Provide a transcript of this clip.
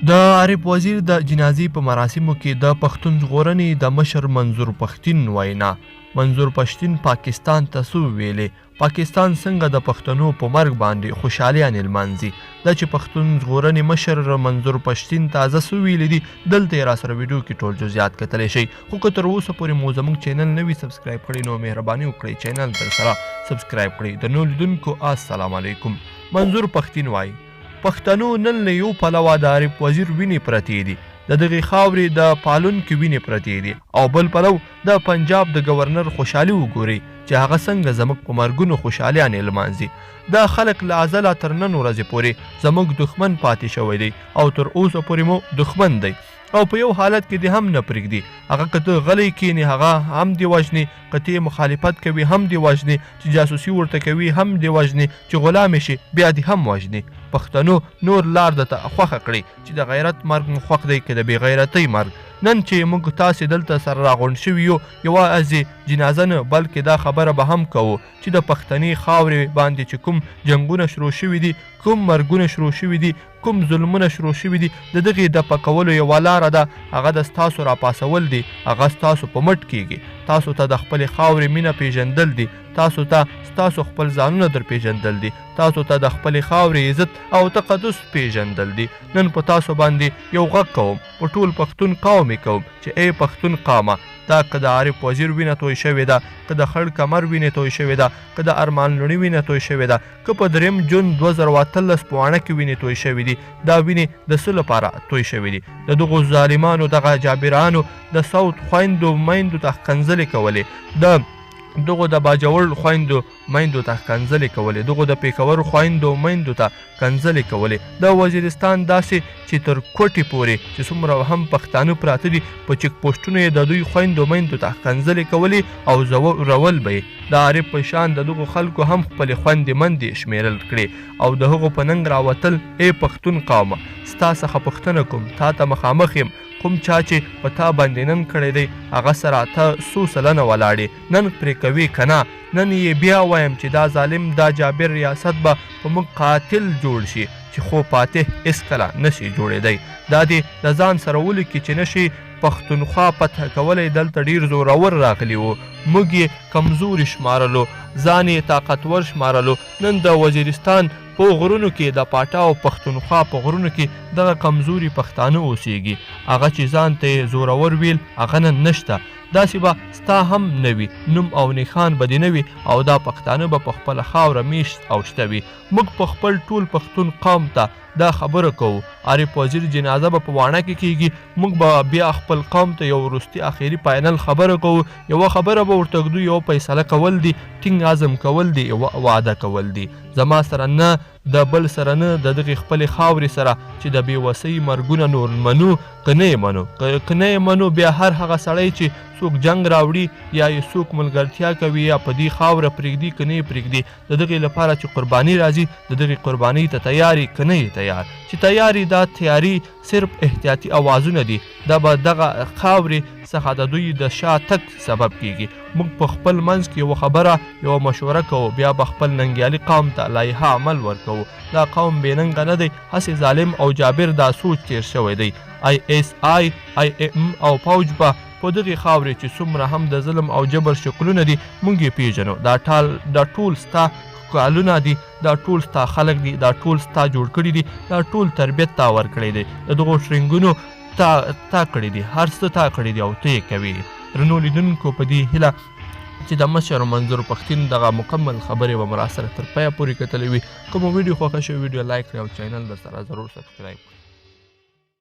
د عارف وزیر د جنازې په مراسمو کې د پښتون ژغورنې د مشر منظورپشتین وینا. منظورپشتین پاکستان ته څه وویلې؟ پاکستان څنګه د پښتنو په مرګ باندې خوشحالیان لمانځي؟ دا چې پښتون ژغورنې مشر منظورپشتین تازه څه ویلي دي، دلته یې راسره ویډیو کې ټول جزئیات کتلی شئ. خو که تر اوسه پورې مو زموږ چینل نه وي سبسکرایب کړی نو مهرباني وکړئ چینل در سره سبسکرایب کړئ. د نور لیدونکو السلام علیکم. منظورپشتین وایي پښتنو نن له یو پلوه د عارف وزیر وینې پرتې دي، د دغې خاورې د پالونکي وینې پرتې دي، او بل پلو د پنجاب د ګورنر خوشحالي وګورئ چې هغه څنګه زموږ په مرګونو خوشحالیانې لمانځي. دا خلک له ازله تر نن ورځې پورې زموږ دښمن پاتې شوی دی او تر اوسه پورې مو دښمن دی او په یو حالت کې دې هم نه پرېږدي. هغه که ته غلی کښېنې هغه هم دې وژني، که ته مخالفت کوي هم دې وژني، چې جاسوسي ورته کوي هم دې وژني، چې غلامې شي بیا دې هم وژني. پښتنو نور لار درته خوښه کړئ چې د غیرت مرګ مو خوښ دی که د بې غیرتۍ مرګ. نن چې موږ تاسې دلته سره راغونډ شوي یو، یوازې جنازه نه بلکې دا خبره به هم کوو چې د پښتنې خاورې باندې چې کوم جنګونه شروع شوي دي، کوم مرګونه شروع شوي دي، کوم ظلمونه شروع شوي دي، د دغې د پکولو یوه لاره ده، هغه د ستاسو راپاسول دي، هغه ستاسو په مټ کیږي. تاسو ته د خپلې خاورې مینه پیژندل دي، تاسو ته ستاسو خپل ځانونه در پیژندل دي، تاسو ته د خپلې خاورې عزت او تقدس پیژندل دي. نن په تاسو باندې یو غږ کوم، په ټول پښتون قوم یې کوم چې ای پښتون قامه، دا که د عارف وزیر وینه توی شوې ده، که د خړ کمر وینې توی شوې ده، که د ارمان لوڼي وینه توی شوې ده، که په 3 جون 2018 په واڼه کې وینې توی شوې دي، دا وینې د څه لپاره توی شوې دي؟ د دغو ظالمانو دغه جابرانو د صوت خویندو میندو ته ښکنځلې کولې، د دغو د باجوړ خویندو میندو ته ښکنځلې کولې، دغو د پیکور خویندو میندو ته ښکنځلې کولې، د وزیرستان داسې چې تر کوټې پورې چې څومره هم پښتانه پراته دي په چیک پوسټونو یې د دوی خویندو میندو ته ښکنځلې کولې او زورول به یې. د عارف په شان د دغو خلکو هم خپلې خویندې مندې شمیرل کړې او د هغو په ننګ راوتل. ای پښتون قومه، ستا څخه پوښتنه کوم، تا ته مخامخ یم، کوم چا چې په تا باندې نن کړی دی هغه سره ته څو سلنه ولاړې، نن پرې کوې که نه؟ نن یې بیا وایم چې دا ظالم دا جابر ریاست به په موږ قاتل جوړ شي چې خو فاتح هېڅکله نشي جوړېدی. دا دې د ځان سره ولیکي چې نشي پښتونخوا فتح کولی. دلته ډېر زورور راغلي وو، موږ یې کمزوري شمارلو، ځان یې طاقتور شمارلو. نن د وزیرستان په غرونو کې د پاټا او پښتونخوا په غرونو کې دغه کمزوري پښتانه اوسیږي. هغه چې ځان ته یې زورور ویل هغه نن نشته. داسې به ستا هم نه وي، نوم او نښان به دې نه وي او دا پښتانه به په خپله خاوره میشت او شته وي. موږ په خپل ټول پښتون قوم ته دا خبره کوو، عارف وزیر جنازه به په واڼه کې کیږي، موږ به بیا خپل قوم ته یو وروستي اخري فاینل خبره کوو. یوه خبره به ورته ږدو، یو فیصله کول دي، ټینګ عزم کول دي، یوه وعده کول دي. زما سره نه د بل سره نه، د دغې خپلې خاورې سره چې د بېوسۍ مرګونه نور منو که نه یې منو. که نه یې منو بیا هر هغه سړی چې څوک جنګ راوړي یا یې څوک ملګرتیا کوي یا په دې خاوره پرېږدي که نه یې پرېږدي، د دغې لپاره چې قرباني راځي د دغې قربانۍ ته تیار یې که نه یې تیار. چې تیار یې دا تیاري صرف احتیاطي اوازونه دي، دا به دغه خاورې څخه د دوی د شا تګ سبب کیږي. موږ په خپل منځ کې یوه خبره یوه مشوره کوو، بیا به خپل ننګیالي قوم ته لایحه عمل ورکوو. دا قوم بې ننګه نه دی، هسې ظالم او جابر دا سوچ تیر شوی دی. ISI او فوج به په دغې خاورې چې څومره هم د ظلم او جبر شکلونه دي موږ یې پیژنو. دا ټول ستا کالونه دي، دا ټول ستا خلک دي، دا ټول ستا جوړ کړي دي، دا ټول تربیت تا ورکړی دی، د دغو شرنګونو تا کړي دي، هر څه تا کړي دي او ته یې کوي. درنو لیدونکو په دې هیله چې د مشر منظورپشتین دغه مکمل خبرې به مو راسره تر پایه پورې کتلې وي. که مو ویډیو خوښه شوې ویډیو لایک کړئ او چینل در سره ضرور سبسکرایب کړئ.